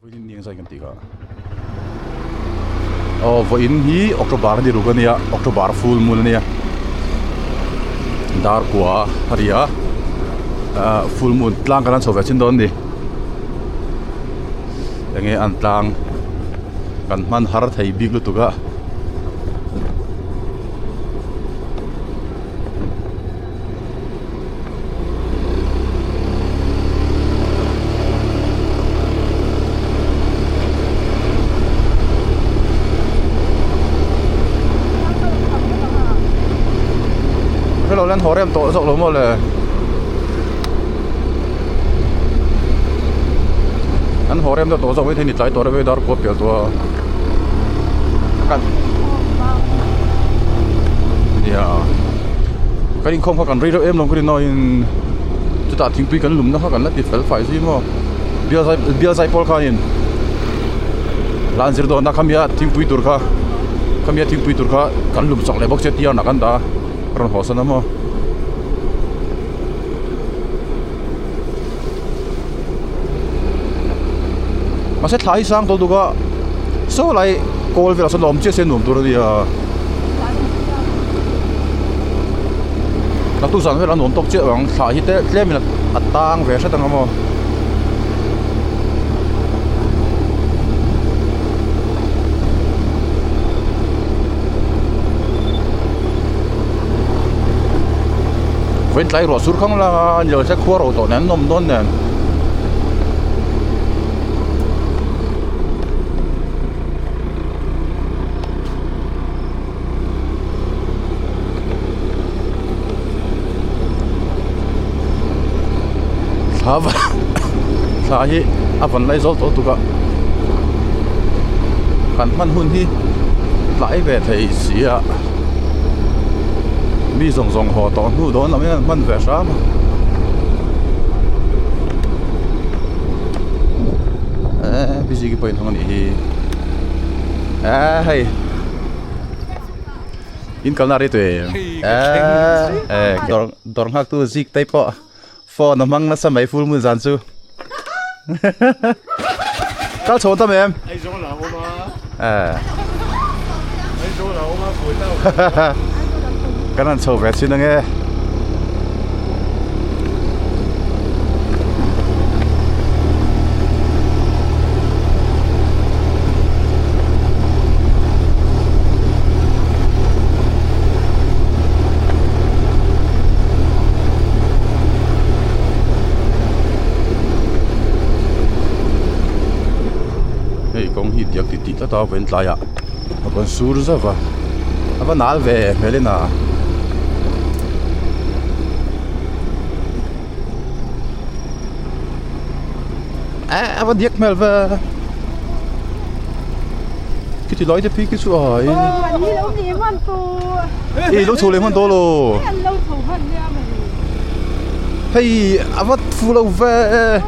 Vui niang sai kan tika. Oh, vui hi October di ruga nia, October full moon nia. Dar kwa haria. Full moon tlang kanan so vechin don di. Enge an tlang kan man har thai big lu tuga. Hello lên hồ em tổ rộng lắm rồi anh hồ em tổ rộng với thế này trái tổ với đó có biểu tổ căn cái đình không có cần rây đâu em lòng cái đình nói chúng taทิ้ง tuy cần lùm nó cần là phải phải gì mà bia say Paul Khain lan zir do na khamiaทิ้ง tuy tur kha khamiaทิ้ง tuy tur kha kan lùm sok le bok che tia na kan da ron hosan mo mà sẽ thấy sang tôi có số lại cô về là số lòm chia sẻ nụm tôi đi là tôi rằng về là nụm tóc chia bằng thải hít đấy lên mình là tang về sẽ tăng không vậy lại rồi xuống không là giờ sẽ khua rồi tổ nén nôm nôn nè sahi avan lai zol to tuka kan man hun hi lai ve thei sia mi zong zong ho to nu don lam man ve sa ma busy ki point hang ni hi hey in kalnari tu dor hak tu zik tai po phone namang na sa mai full moon zan chu ta chon ta em ai zo la o ma ai zo la o ma phoi tao cái này sầu vẹt xin nghe công hít giặc tít tít tao vẫn lại ạ, còn sủi ra vậy, à nál về về lên à, vẫn giặc mèo về, cái gì nói cho phi cái số hỏi, lúc thua lên hơn to rồi, hay vẫn phu lâu về,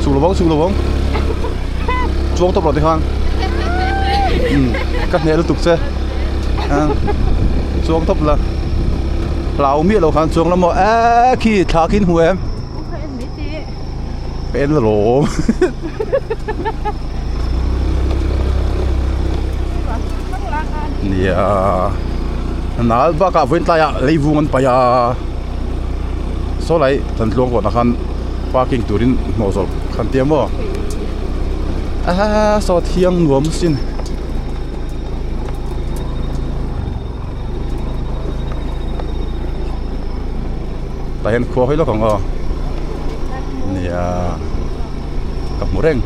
sủi lo bông. Chuông tóc lọt đi hoang, cắt nhẹ liên tục xe, chuông tóc là lão miết lão khăn chuông là mọi khi thả kín hùa em, bên là lỗ, nãy ba cả viên tay à lấy vuông ăn bay à, số lại thần luông của nó khăn parking turin màu rồi khăn tiêm mò. So thiang nuam sin ta hen kho hoi lo kang nia kap mureng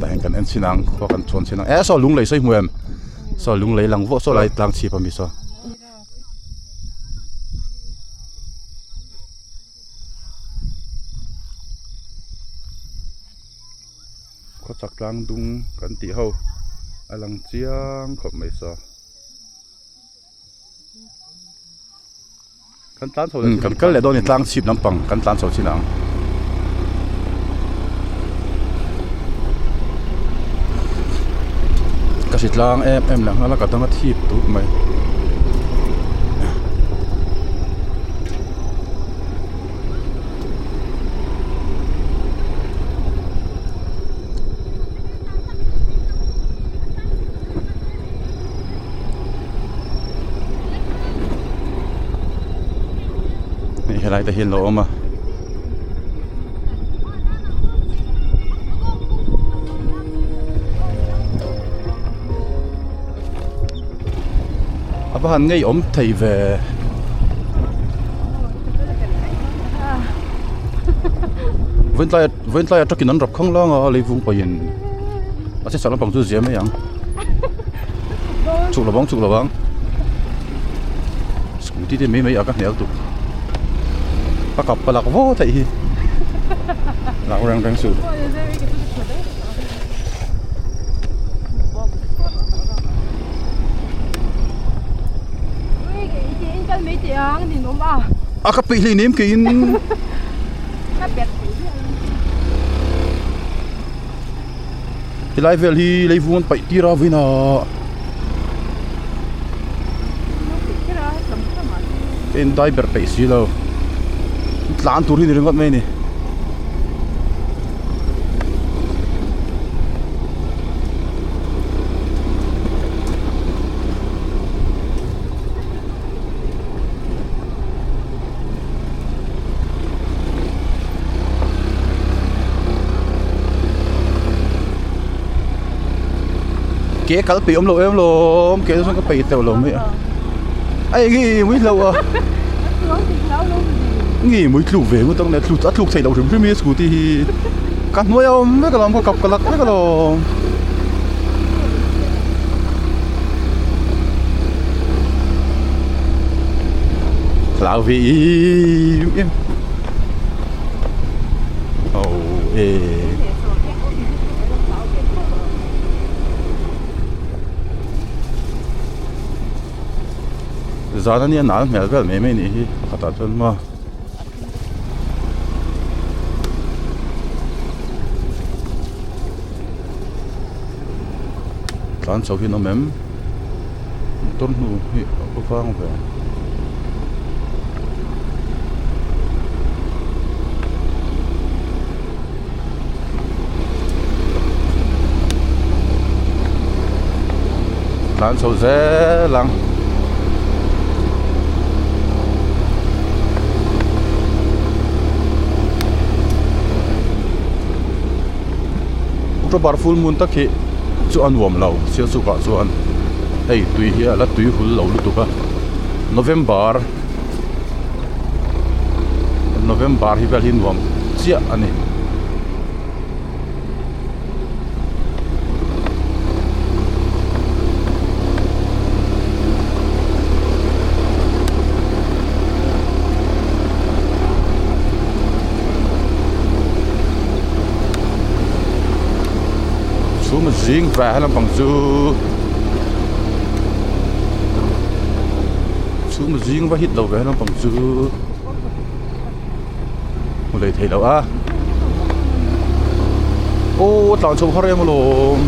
ta hen kan en sinang kho kan chon sinang so lung lei sei muem so lung lei lang vo so lai tlang chi pami so có chắc lang dung kan ti ho alang chiang khop mai so kan tan so kan kal le don ni tlang chip lampang kan tan so chinang ka sit lang em lang ala ka tang thip tu mai lại tại hiện lộ mà hắn ngay thầy về vẫn lại cho kinh rập không lo lấy vùng biển sẽ sao nó bằng du diễm mấy anh chụp là bóng scooty thì mấy ở các nẻo tụ bắt cặp bà lạc vô thầy lạc răng sụt các bị lì nếm kín thì lại về thì lấy vuông bảy tí ra với nó bên đây bật bảy xí đâu lán túi thì đừng có mấy nè kế cả bị lawm kế xong cái bị tàu lawm vậy ai nghĩ mới lâu à nghĩ mới lụt về mới tông này lụt thầy đầu chúng premier school thì cắt nuôi ông mấy cái làm có cặp cái lắc mấy cái đồ lão vị Zanin nãy mẹ về mấy nè khát chân mà Lan sau khi nó mềm tốt nu có phang về Lan sau dễ lăng cho bar full moon tắc khi chu an wom lo Sialsuk ka chuan hei tui hi ala tui hul lo lutuka November hi vel hin wom chia ani mà riêng về hay là bằng chú mà riêng và hít đầu về hay là bằng một lời thầy đâu à ô tao trông khó em mà lồm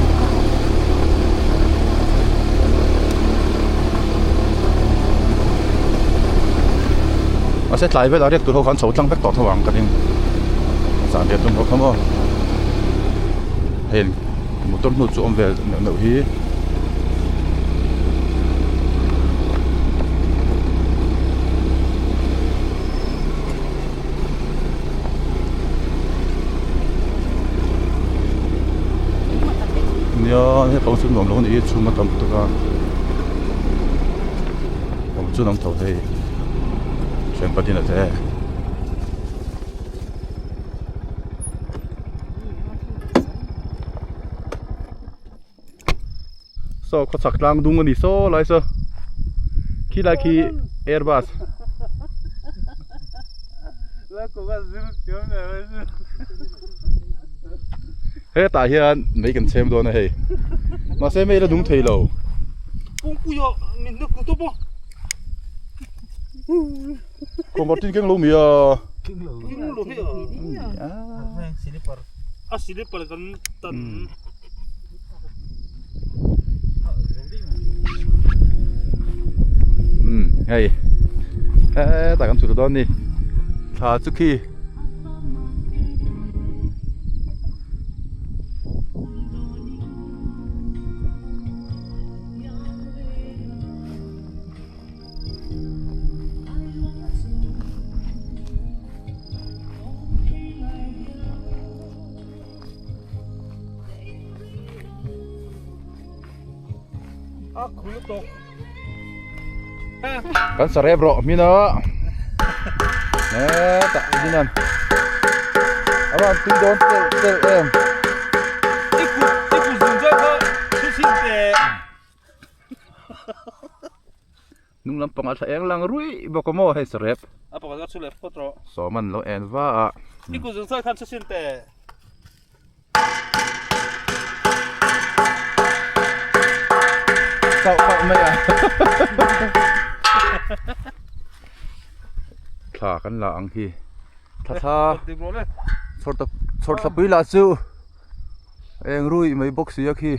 mà sẽ lại với đó tụi họ khán sầu trăng bách tọt thằng cái này sản điện tụi họ không à hiện một tuần một chỗ về nấu hi nhớ hết bao xuân lòng này chung mà tầm tụi ta một chút nóng thầu thế chuyện bắt đi là thế so có sạc lang đúng đi so lại so khi lại khi Airbus hết tại hiện mấy cần xem luôn này mà xem mấy là đúng thầy lầu còn một tin kinh lũ mía slipper kan tan hay tại cảm chủ đó đi thà trước khi khử tục kan cerebro mina tak dinan awan tu don tel em iku dùng cho có chút xin tệ nung lampang at sayang lang rui bako mo hay serep apa kau sudah foto so man lo en va iku dùng cho kan chút xin tệ sao mày à thả kan la ang hi tha sort sa pui la chu eng rui mai box ya khi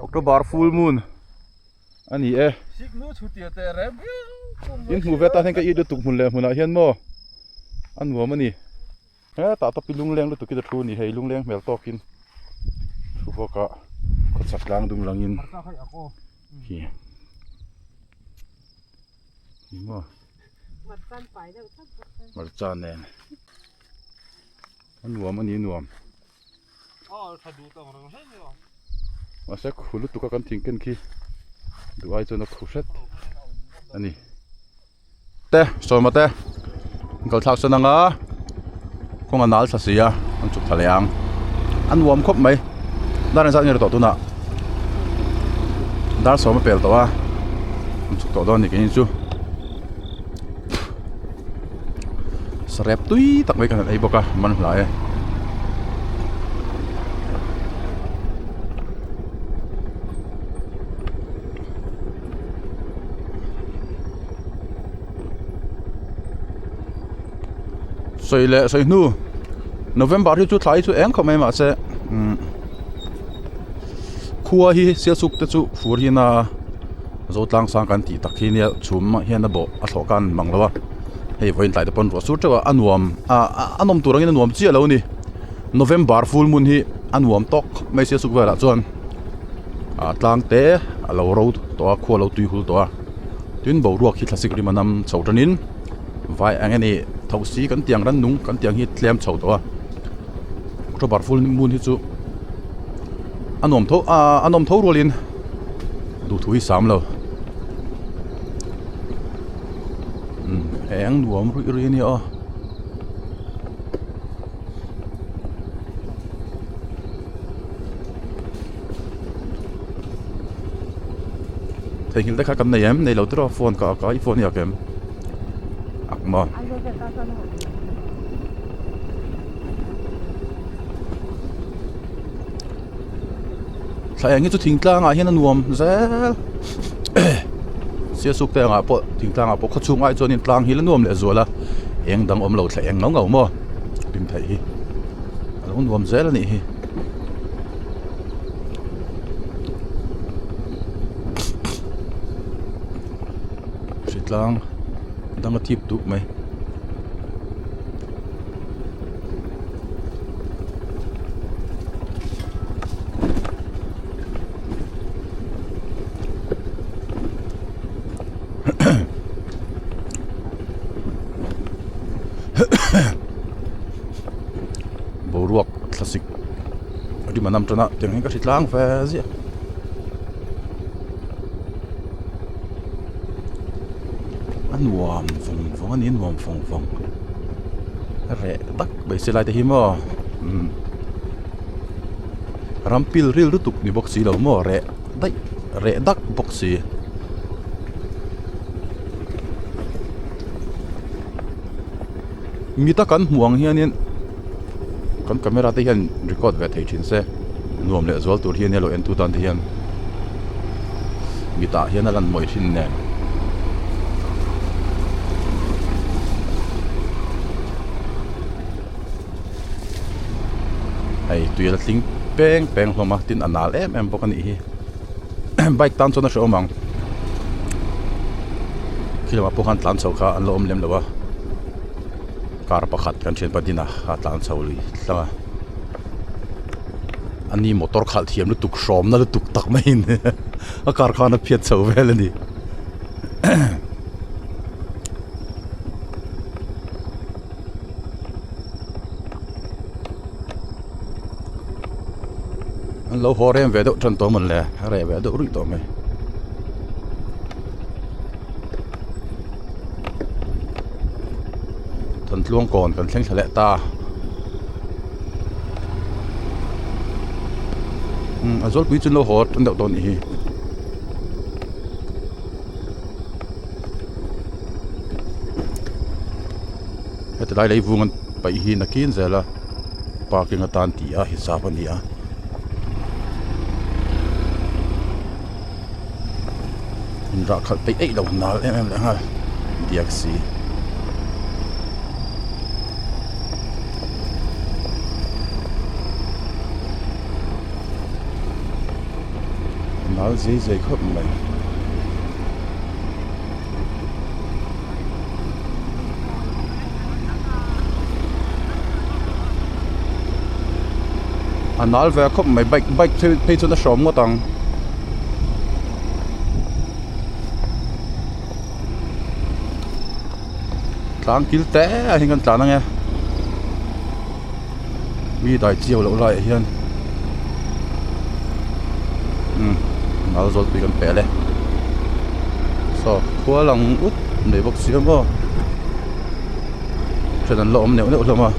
October full moon ani e in mu veta then ka i de tuk mun le mun a hian mo an mo mani ha ta pilung leng lu tu ki da thu ni hei lung leng mel tokin thu boka ko sak lang dung langin hi ni mo mar chan nen an nuam ani nuam thadu ta orang hết rồi mà sẽ khulu tu kan thing ken khi du ai cho nó khu set ani te so ma te gal thak sa nga kong anal sa sia an chuk thaleang an nuam khop mai dan sa ni to tu na dar so ma pel to wa an chuk to don ni ken chu srep tui tak mai kan ai boka man lai soi nu November hi chu thlai chu eng khomai ma se khua hi sialsuk te chu fur hi na zo tlang sang kan ti takhi nia chum hian na bo a thlokan manglawa hei voin tlai te pon ro sur tewa anuam anom turangin anuam chi alo ni November full moon hi anuam tok mai sialsuk wala chuan tlang te alo ro to khua lo tui hul to tin bo ruak hi thlasik rimanam chawtanin vai angani thausi kan tiang ran nung kan tiang hi tlem chho to October full moon hi chu anom tho rolin du thui sam lo eng nuam ru ri ni a thầy hiểu đấy khác cầm này em này lâu tới đó phone có iPhone gì kìa mà thầy anh ấy chú thỉnh Tlangah hiện anh nuông dễ Sialsuk te nga po Tlangah po khachung ai chuan in tlang hi la nuam le zuala eng dang om lo thla eng ngau mo tin thei hi alo nuam zel ani hi tlang dang tip tu mai boruak classic adi manam tana teng ka tlang fa zia nuam phong anh in nuam phong re dak bai se lai te hi mo rampil ril tu tuk ni boxi lo mo re dak boxi mi ta kan muang hianin kan camera te hian record ve thei thin se nuam le zual tur hian lo en tu tan te hian mi ta hian alan moi thin ne ai tui la tling peng hloma tin anal em bok ani hi bike tan chona sho mang khilama pokhan tlan chau kha an lo om lem lawa kar pakhat kan chen padina ha tlan chau lui tlanga ani motor khal thiam lu tuk shom na lu tuk tak mai in a kar khana phiat chau vel ani lâu hồ em về đậu trần tổ mình lẻ rẻ về đậu rụi tổ mày thần luông còn cần thanh lẹ ta rốt quý chân lâu hồ trần đậu tổ nhỉ cái đây lấy vuông bảy hi na kín giờ là parking ở tan tía hi sao vậy nhỉ ra khát bị ấy đâu nào em lại ha điếc gì nói gì gì khóc mày anh nói về khóc mày bạch bạch thì cho nó sống một tầng Tlangah kil té hình con Tlangah nghe vì đại chiều lỗ lại hiền nó rồi bị con bé lên so khua lòng út để bốc xíu mà cho nên lộm nếu nữa mà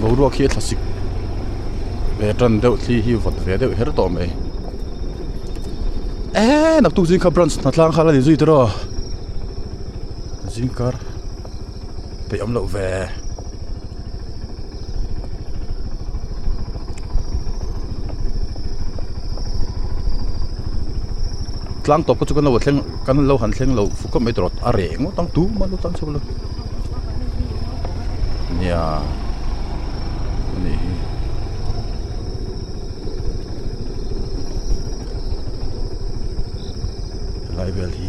ngô ruột kia thật xịt về trần đậu thì hi vật về đậu hết tổ mày nạp tu zin cả brunch nạp lang khá là gì đó zin cả bị âm lậu về Tlangah top có chút cái lâu hành theng lâu phụ cấp mấy trọt à rẻ ngó tăng tú mà lâu tăng số luôn nhà này lại về thì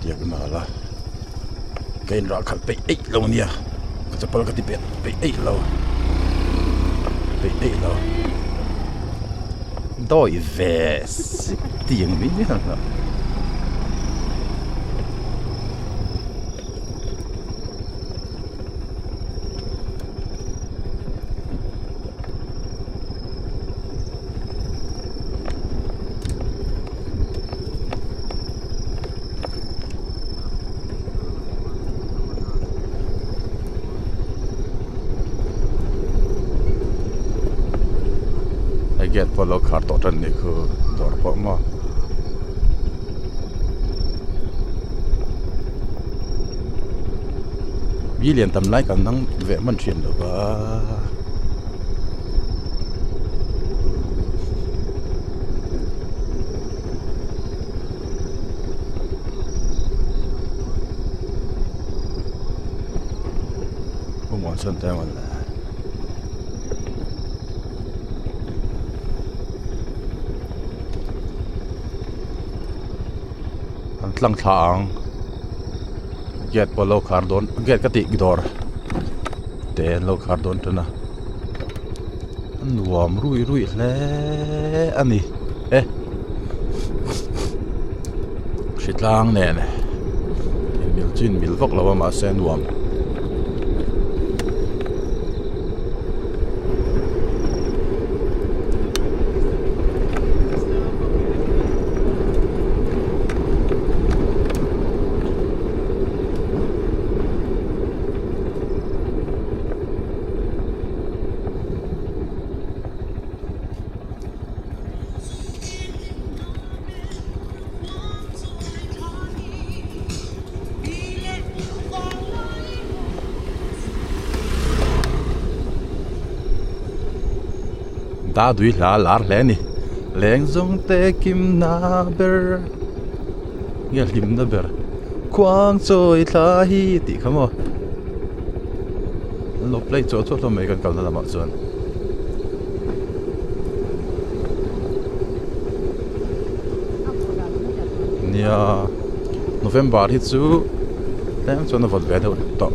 dia kenal kain rak khal pe ei lo nia ka chapal ka tipet pe ei lo doi ves tiếng mi ha get polo car to tan ni khu dor po ma vi liền tầm lại kan nang ve man thian do ba không muốn sân tay mà Tlangah get polo cardon get kati gidor te lo cardon tuna nuam rui le ani shitlang ne bil chin bil vok lawa ma sen nuam ta đuổi lá lẽ nè leng zong te kim na ber nghe lim na ber quang trôi tha hi ti khamo lop lấy chỗ lo mấy con cầu là mà xuân nia November hi chu tem chuan a vot ve deuh to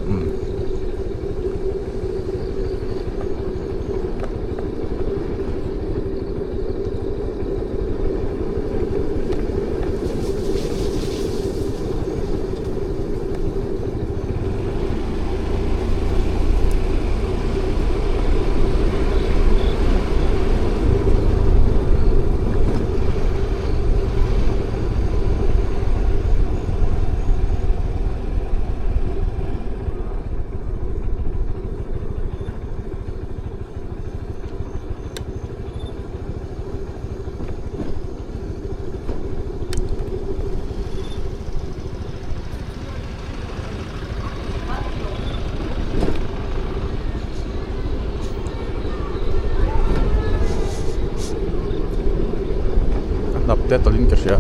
nap te tolin ka siya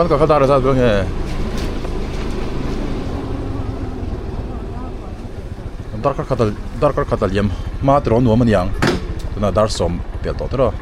kan ka kadar sa bang he darkar khatal yam ma tro nu man yang tuna dar som pe to tro